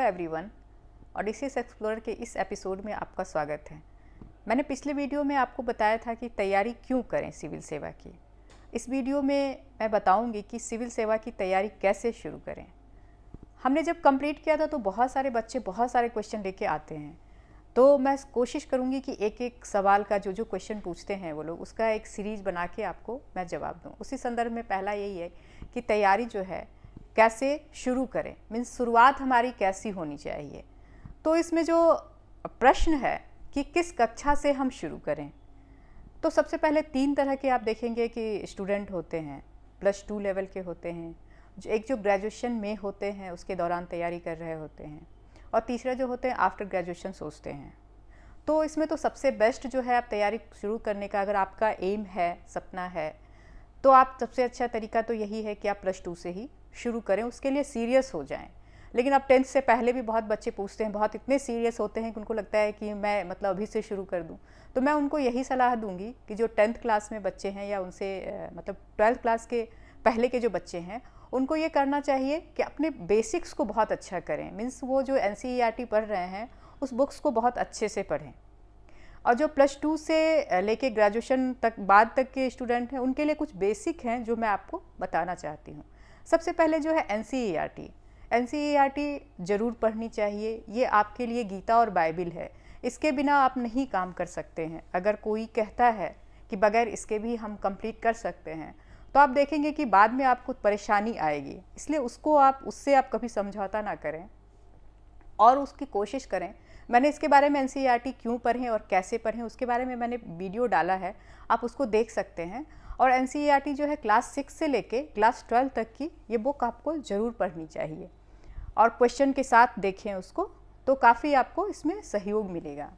Everyone, ओडिसीज explorer के इस episode में आपका स्वागत है। मैंने पिछले वीडियो में आपको बताया था कि तैयारी क्यों करें सिविल सेवा की। इस वीडियो में मैं बताऊंगी कि सिविल सेवा की तैयारी कैसे शुरू करें। हमने जब कंप्लीट किया था तो बहुत सारे बच्चे बहुत सारे क्वेश्चन लेके आते हैं, तो मैं कोशिश करूंगी कि एक एक सवाल का जो क्वेश्चन पूछते हैं वो लोग, उसका एक सीरीज़ बना के आपको मैं जवाब दूँ। उसी संदर्भ में पहला यही है कि तैयारी जो है कैसे शुरू करें, मीन्स शुरुआत हमारी कैसी होनी चाहिए। तो इसमें जो प्रश्न है कि किस कक्षा से हम शुरू करें, तो सबसे पहले 3 तरह के आप देखेंगे कि स्टूडेंट होते हैं। +2 लेवल के होते हैं, एक जो ग्रेजुएशन में होते हैं उसके दौरान तैयारी कर रहे होते हैं, और तीसरा जो होते हैं आफ्टर ग्रेजुएशन सोचते हैं। तो इसमें तो सबसे बेस्ट जो है आप तैयारी शुरू करने का, अगर आपका एम है, सपना है, तो आप सबसे अच्छा तरीका तो यही है कि आप +2 से ही शुरू करें, उसके लिए सीरियस हो जाएं। लेकिन अब 10th से पहले भी बहुत बच्चे पूछते हैं, बहुत इतने सीरियस होते हैं कि उनको लगता है कि मैं मतलब अभी से शुरू कर दूं। तो मैं उनको यही सलाह दूंगी कि जो 10th क्लास में बच्चे हैं या उनसे मतलब 12th क्लास के पहले के जो बच्चे हैं, उनको ये करना चाहिए कि अपने बेसिक्स को बहुत अच्छा करें। मीन्स वो जो NCERT पढ़ रहे हैं उस बुक्स को बहुत अच्छे से पढ़ें। और जो +2 से लेके ग्रेजुएशन तक बाद तक के स्टूडेंट हैं, उनके लिए कुछ बेसिक हैं जो मैं आपको बताना चाहती हूँ। सबसे पहले जो है NCERT ज़रूर पढ़नी चाहिए। ये आपके लिए गीता और बाइबिल है, इसके बिना आप नहीं काम कर सकते हैं। अगर कोई कहता है कि बगैर इसके भी हम कंप्लीट कर सकते हैं, तो आप देखेंगे कि बाद में आपको परेशानी आएगी। इसलिए उससे आप कभी समझौता ना करें और उसकी कोशिश करें। मैंने इसके बारे में NCERT क्यों पढ़ें और कैसे पढ़ें उसके बारे में मैंने वीडियो डाला है, आप उसको देख सकते हैं। और NCERT जो है क्लास 6 से लेके क्लास 12 तक की ये बुक आपको ज़रूर पढ़नी चाहिए, और क्वेश्चन के साथ देखें उसको, तो काफ़ी आपको इसमें सहयोग मिलेगा।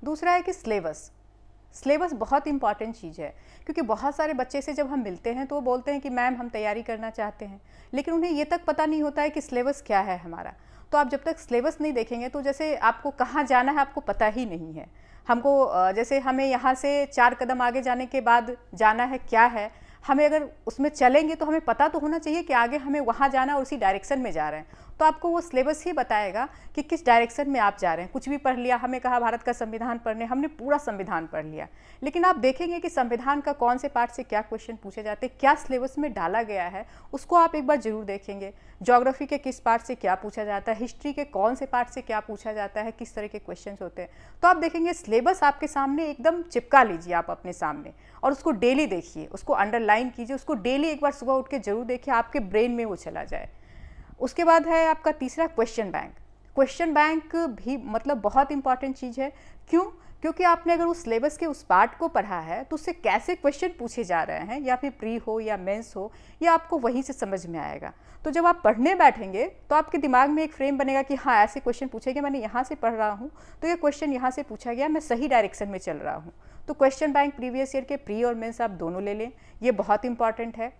दूसरा है कि सिलेबस बहुत इंपॉर्टेंट चीज़ है, क्योंकि बहुत सारे बच्चे से जब हम मिलते हैं तो वो बोलते हैं कि मैम हम तैयारी करना चाहते हैं, लेकिन उन्हें ये तक पता नहीं होता है कि सिलेबस क्या है हमारा। तो आप जब तक सिलेबस नहीं देखेंगे तो जैसे आपको कहाँ जाना है आपको पता ही नहीं है। हमको जैसे हमें यहाँ से 4 कदम आगे जाने के बाद जाना है क्या है, हमें अगर उसमें चलेंगे तो हमें पता तो होना चाहिए कि आगे हमें वहाँ जाना और उसी डायरेक्शन में जा रहे हैं। तो आपको वो सिलेबस ही बताएगा कि किस डायरेक्शन में आप जा रहे हैं। कुछ भी पढ़ लिया, हमें कहा भारत का संविधान पढ़ने, हमने पूरा संविधान पढ़ लिया, लेकिन आप देखेंगे कि संविधान का कौन से पार्ट से क्या क्वेश्चन पूछे जाते हैं, क्या सिलेबस में डाला गया है, उसको आप एक बार जरूर देखेंगे। ज्योग्राफी के किस पार्ट से क्या पूछा जाता है, हिस्ट्री के कौन से पार्ट से क्या पूछा जाता है, किस तरह के क्वेश्चन होते हैं। तो आप देखेंगे सिलेबस आपके सामने एकदम चिपका लीजिए आप अपने सामने, और उसको डेली देखिए, उसको अंडरलाइन कीजिए, उसको डेली एक बार सुबह उठ के जरूर देखिए, आपके ब्रेन में वो चला जाए। उसके बाद है आपका तीसरा क्वेश्चन बैंक भी मतलब बहुत इंपॉर्टेंट चीज़ है। क्यों? क्योंकि आपने अगर उस सिलेबस के उस पार्ट को पढ़ा है तो उससे कैसे क्वेश्चन पूछे जा रहे हैं, या फिर प्री हो या मेंस हो, या आपको वहीं से समझ में आएगा। तो जब आप पढ़ने बैठेंगे तो आपके दिमाग में एक फ्रेम बनेगा कि हाँ ऐसे क्वेश्चन पूछेंगे, मैंने यहाँ से पढ़ रहा हूँ तो ये क्वेश्चन यहाँ से पूछा गया, मैं सही डायरेक्शन में चल रहा हूँ। तो क्वेश्चन बैंक प्रीवियस ईयर के प्री और मेंस आप दोनों ले लें, ये बहुत इंपॉर्टेंट है।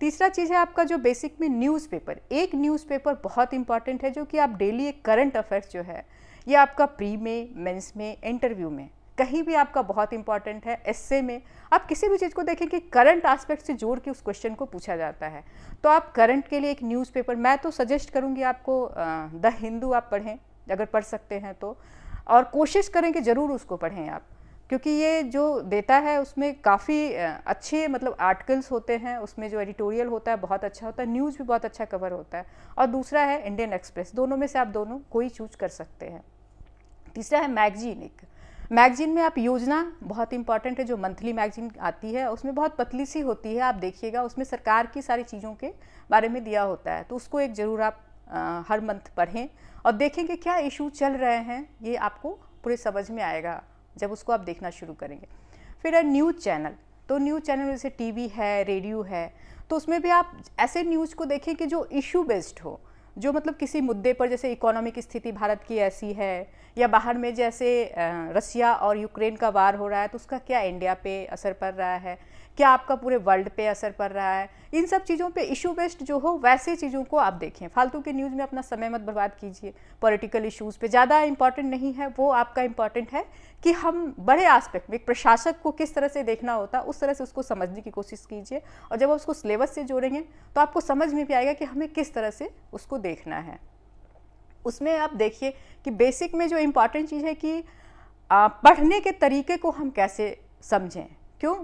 तीसरा चीज़ है आपका जो बेसिक में न्यूज़पेपर। एक न्यूज़पेपर बहुत इंपॉर्टेंट है जो कि आप डेली एक करंट अफेयर्स जो है, ये आपका प्री में, मेंस में, इंटरव्यू में कहीं भी आपका बहुत इंपॉर्टेंट है। एस्से में आप किसी भी चीज़ को देखें कि करंट एस्पेक्ट से जोड़ के उस क्वेश्चन को पूछा जाता है, तो आप करंट के लिए एक न्यूज़पेपर, मैं तो सजेस्ट करूँगी आपको द हिंदू आप पढ़ें अगर पढ़ सकते हैं तो, और कोशिश करें कि ज़रूर उसको पढ़ें आप, क्योंकि ये जो देता है उसमें काफ़ी अच्छे मतलब आर्टिकल्स होते हैं, उसमें जो एडिटोरियल होता है बहुत अच्छा होता है, न्यूज़ भी बहुत अच्छा कवर होता है। और दूसरा है इंडियन एक्सप्रेस, दोनों में से आप दोनों कोई चूज कर सकते हैं। तीसरा है मैगजीन में आप योजना बहुत इंपॉर्टेंट है, जो मंथली मैगजीन आती है उसमें बहुत पतली सी होती है, आप देखिएगा उसमें सरकार की सारी चीज़ों के बारे में दिया होता है, तो उसको एक ज़रूर आप हर मंथ पढ़ें और देखें कि क्या इशू चल रहे हैं, ये आपको पूरे समझ में आएगा जब उसको आप देखना शुरू करेंगे। फिर है न्यूज़ चैनल, तो न्यूज़ चैनल जैसे टीवी है, रेडियो है, तो उसमें भी आप ऐसे न्यूज़ को देखें कि जो इशू बेस्ड हो, जो मतलब किसी मुद्दे पर, जैसे इकोनॉमिक स्थिति भारत की ऐसी है, या बाहर में जैसे रसिया और यूक्रेन का वार हो रहा है तो उसका क्या इंडिया पे असर पड़ रहा है, क्या आपका पूरे वर्ल्ड पे असर पड़ रहा है, इन सब चीज़ों पे इशू बेस्ड जो हो वैसे चीज़ों को आप देखें। फालतू के न्यूज़ में अपना समय मत बर्बाद कीजिए, पॉलिटिकल इश्यूज़ पे ज़्यादा इंपॉर्टेंट नहीं है वो, आपका इंपॉर्टेंट है कि हम बड़े एस्पेक्ट में एक प्रशासक को किस तरह से देखना होता है उस तरह से उसको समझने की कोशिश कीजिए, और जब आप उसको सिलेबस से जोड़ेंगे तो आपको समझ में भी आएगा कि हमें किस तरह से उसको देखना है। उसमें आप देखिए कि बेसिक में जो इम्पॉर्टेंट चीज़ है कि पढ़ने के तरीके को हम कैसे समझें। क्यों?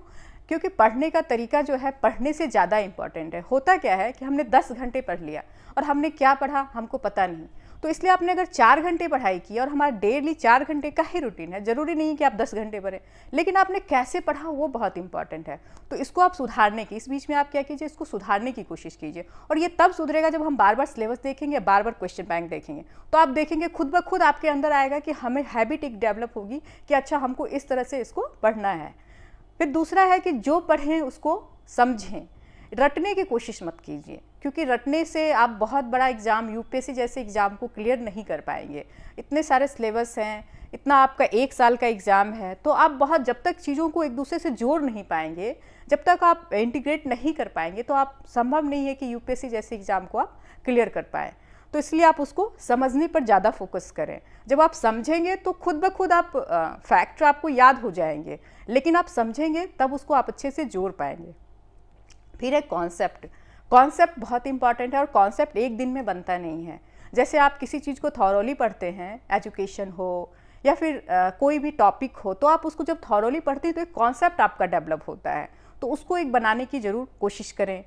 क्योंकि पढ़ने का तरीका जो है पढ़ने से ज़्यादा इम्पॉर्टेंट है। होता क्या है कि हमने 10 घंटे पढ़ लिया और हमने क्या पढ़ा हमको पता नहीं। तो इसलिए आपने अगर 4 घंटे पढ़ाई की और हमारा डेली 4 घंटे का ही रूटीन है, ज़रूरी नहीं है कि आप 10 घंटे पढ़ें, लेकिन आपने कैसे पढ़ा वो बहुत इंपॉर्टेंट है। तो इसको आप सुधारने की, इस बीच में आप क्या कीजिए, इसको सुधारने की कोशिश कीजिए। और ये तब सुधरेगा जब हम बार बार सिलेबस देखेंगे, बार बार क्वेश्चन बैंक देखेंगे। तो आप देखेंगे खुद ब खुद आपके अंदर आएगा कि हमें हैबिट एक डेवलप होगी कि अच्छा हमको इस तरह से इसको पढ़ना है। फिर दूसरा है कि जो पढ़ें उसको समझें, रटने की कोशिश मत कीजिए, क्योंकि रटने से आप बहुत बड़ा एग्ज़ाम, यूपीएससी जैसे एग्ज़ाम को क्लियर नहीं कर पाएंगे। इतने सारे सिलेबस हैं, इतना आपका 1 साल का एग्ज़ाम है, तो आप बहुत जब तक चीज़ों को एक दूसरे से जोड़ नहीं पाएंगे, जब तक आप इंटीग्रेट नहीं कर पाएंगे, तो आप संभव नहीं है कि यूपीएससी जैसे एग्ज़ाम को आप क्लियर कर पाएँ। तो इसलिए आप उसको समझने पर ज़्यादा फोकस करें। जब आप समझेंगे तो खुद ब खुद आप फैक्ट आपको याद हो जाएंगे, लेकिन आप समझेंगे तब उसको आप अच्छे से जोड़ पाएंगे। फिर है कॉन्सेप्ट। कॉन्सेप्ट बहुत इंपॉर्टेंट है और कॉन्सेप्ट एक दिन में बनता नहीं है। जैसे आप किसी चीज़ को थॉरोली पढ़ते हैं, एजुकेशन हो या फिर कोई भी टॉपिक हो, तो आप उसको जब थॉरोली पढ़ते हैं तो एक कॉन्सेप्ट आपका डेवलप होता है, तो उसको एक बनाने की ज़रूर कोशिश करें।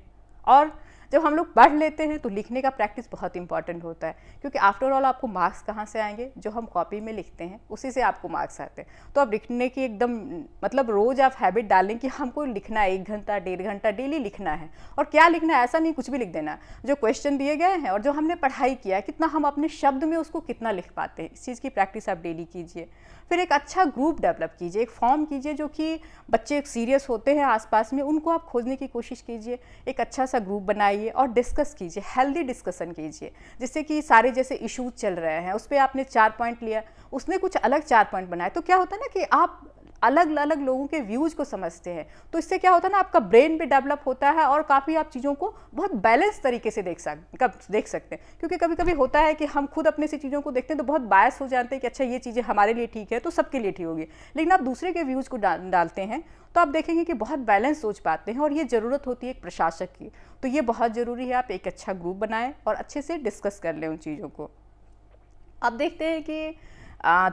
और जब हम लोग पढ़ लेते हैं तो लिखने का प्रैक्टिस बहुत इंपॉर्टेंट होता है, क्योंकि आफ्टर ऑल आपको मार्क्स कहाँ से आएंगे, जो हम कॉपी में लिखते हैं उसी से आपको मार्क्स आते हैं। तो आप लिखने की एकदम मतलब रोज़ आप हैबिट डालें कि हमको लिखना है, 1 घंटा 1.5 घंटा डेली लिखना है। और क्या लिखना है, ऐसा नहीं कुछ भी लिख देना, जो क्वेश्चन दिए गए हैं और जो हमने पढ़ाई किया है कितना हम अपने शब्द में उसको कितना लिख पाते हैं, इस चीज़ की प्रैक्टिस आप डेली कीजिए। फिर एक अच्छा ग्रुप डेवलप कीजिए, एक फॉर्म कीजिए, जो कि बच्चे सीरियस होते हैं आसपास में, उनको आप खोजने की कोशिश कीजिए। एक अच्छा सा ग्रुप बनाइए और डिस्कस कीजिए, हेल्दी डिस्कशन कीजिए, जिससे कि सारे जैसे इश्यूज चल रहे हैं उस पर आपने 4 पॉइंट लिया, उसने कुछ अलग 4 पॉइंट बनाए, तो क्या होता है ना कि आप अलग अलग लोगों के व्यूज़ को समझते हैं। तो इससे क्या होता है ना, आपका ब्रेन भी डेवलप होता है और काफ़ी आप चीज़ों को बहुत बैलेंस तरीके से देख सकते हैं। क्योंकि कभी कभी होता है कि हम खुद अपने से चीज़ों को देखते हैं तो बहुत बायस हो जाते हैं कि अच्छा ये चीज़ें हमारे लिए ठीक है तो सबके लिए ठीक होगी, लेकिन आप दूसरे के व्यूज़ को डालते हैं तो आप देखेंगे कि बहुत बैलेंस सोच पाते हैं। और ये ज़रूरत होती है एक प्रशासक की, तो ये बहुत ज़रूरी है आप एक अच्छा ग्रुप बनाएं और अच्छे से डिस्कस कर लें उन चीज़ों को। अब देखते हैं कि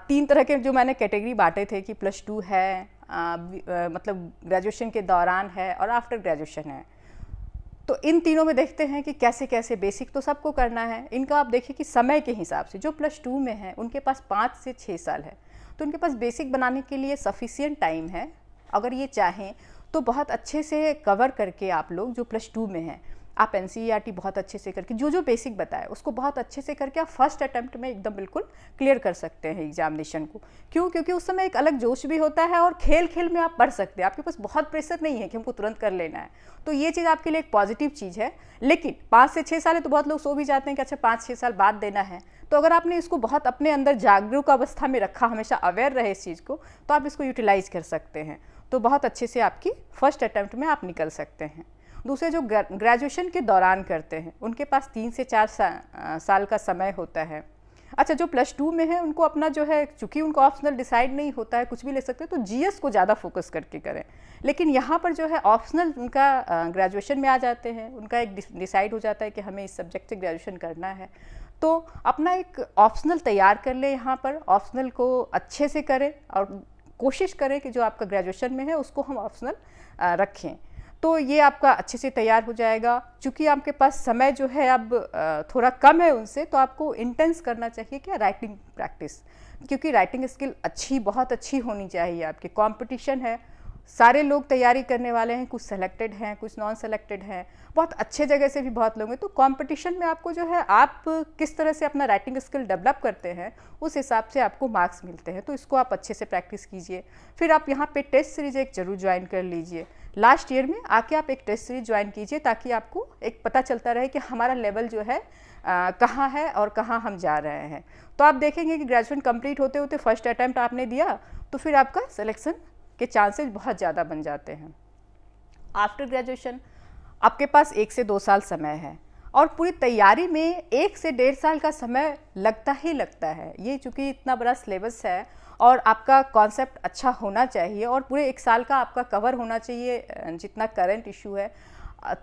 3 तरह के जो मैंने कैटेगरी बांटे थे कि +2 है, मतलब ग्रेजुएशन के दौरान है और आफ्टर ग्रेजुएशन है। तो इन तीनों में देखते हैं कि कैसे कैसे, बेसिक तो सबको करना है, इनका आप देखिए कि समय के हिसाब से जो +2 में है उनके पास 5 से 6 साल है, तो उनके पास बेसिक बनाने के लिए सफिशिएंट टाइम है। अगर ये चाहें तो बहुत अच्छे से कवर करके आप लोग जो +2 में हैं, आप NCERT बहुत अच्छे से करके जो बेसिक बताए उसको बहुत अच्छे से करके आप फर्स्ट अटैम्प्ट में एकदम बिल्कुल क्लियर कर सकते हैं एग्जामिनेशन को। क्यों? क्योंकि उस समय एक अलग जोश भी होता है और खेल खेल में आप पढ़ सकते हैं, आपके पास बहुत प्रेशर नहीं है कि हमको तुरंत कर लेना है। तो ये चीज़ आपके लिए एक पॉजिटिव चीज़ है। लेकिन 5 से 6 साल है तो बहुत लोग सो भी जाते हैं कि अच्छा 5-6 साल बाद देना है। तो अगर आपने इसको बहुत अपने अंदर जागरूक अवस्था में रखा, हमेशा अवेयर रहे इस चीज़ को, तो आप इसको यूटिलाइज कर सकते हैं। तो बहुत अच्छे से आपकी फर्स्ट अटैम्प्ट में आप निकल सकते हैं। दूसरे जो ग्रेजुएशन के दौरान करते हैं उनके पास 3 से 4 साल का समय होता है। अच्छा, जो +2 में है उनको अपना जो है, चूँकि उनको ऑप्शनल डिसाइड नहीं होता है, कुछ भी ले सकते हैं, तो GS को ज़्यादा फोकस करके करें। लेकिन यहाँ पर जो है ऑप्शनल उनका ग्रेजुएशन में आ जाते हैं, उनका एक डिसाइड हो जाता है कि हमें इस सब्जेक्ट से ग्रेजुएशन करना है, तो अपना एक ऑप्शनल तैयार कर ले। यहाँ पर ऑप्शनल को अच्छे से करें और कोशिश करें कि जो आपका ग्रेजुएशन में है उसको हम ऑप्शनल रखें, तो ये आपका अच्छे से तैयार हो जाएगा। चूँकि आपके पास समय जो है अब थोड़ा कम है उनसे, तो आपको इंटेंस करना चाहिए क्या, राइटिंग प्रैक्टिस, क्योंकि राइटिंग स्किल बहुत अच्छी होनी चाहिए। आपके कंपटीशन है, सारे लोग तैयारी करने वाले हैं, कुछ सेलेक्टेड हैं, कुछ नॉन सेलेक्टेड हैं, बहुत अच्छे जगह से भी बहुत लोग हैं। तो कंपटीशन में आपको जो है, आप किस तरह से अपना राइटिंग स्किल डेवलप करते हैं उस हिसाब से आपको मार्क्स मिलते हैं, तो इसको आप अच्छे से प्रैक्टिस कीजिए। फिर आप यहाँ पे टेस्ट सीरीज एक जरूर ज्वाइन कर लीजिए। लास्ट ईयर में आके आप एक टेस्ट सीरीज ज्वाइन कीजिए, ताकि आपको एक पता चलता रहे कि हमारा लेवल जो है कहाँ है और कहाँ हम जा रहे हैं। तो आप देखेंगे कि ग्रेजुएशन कंप्लीट होते होते फर्स्ट अटैम्प्ट आपने दिया, तो फिर आपका सिलेक्शन के चांसेस बहुत ज़्यादा बन जाते हैं। आफ्टर ग्रेजुएशन आपके पास 1 से 2 साल समय है और पूरी तैयारी में 1 से 1.5 साल का समय लगता ही लगता है। ये चूँकि इतना बड़ा सिलेबस है और आपका कॉन्सेप्ट अच्छा होना चाहिए और पूरे 1 साल का आपका कवर होना चाहिए, जितना करंट इशू है।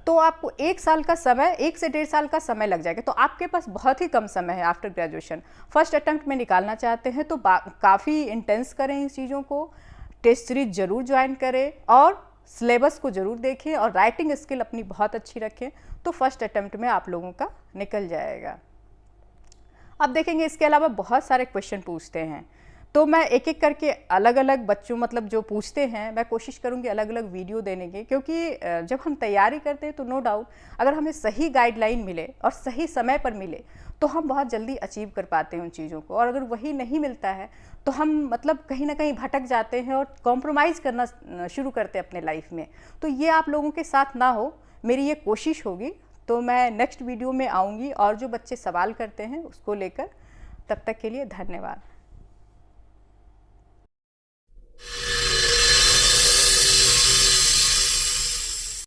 तो आपको 1 साल का समय, 1 से 1.5 साल का समय लग जाएगा। तो आपके पास बहुत ही कम समय है आफ्टर ग्रेजुएशन। फर्स्ट अटेम्प्ट में निकालना चाहते हैं तो काफ़ी इंटेंस करें इस चीज़ों को, टेस्ट सीरीज ज़रूर ज्वाइन करें और सिलेबस को ज़रूर देखें और राइटिंग स्किल अपनी बहुत अच्छी रखें, तो फर्स्ट अटेम्प्ट में आप लोगों का निकल जाएगा। अब देखेंगे इसके अलावा बहुत सारे क्वेश्चन पूछते हैं, तो मैं एक एक करके अलग अलग बच्चों मतलब जो पूछते हैं मैं कोशिश करूंगी अलग अलग वीडियो देने की, क्योंकि जब हम तैयारी करते हैं तो नो डाउट अगर हमें सही गाइडलाइन मिले और सही समय पर मिले तो हम बहुत जल्दी अचीव कर पाते हैं उन चीज़ों को, और अगर वही नहीं मिलता है तो हम मतलब कहीं ना कहीं भटक जाते हैं और कॉम्प्रोमाइज़ करना शुरू करते हैं अपने लाइफ में। तो ये आप लोगों के साथ ना हो, मेरी ये कोशिश होगी। तो मैं नेक्स्ट वीडियो में आऊँगी और जो बच्चे सवाल करते हैं उसको लेकर। तब तक के लिए धन्यवाद।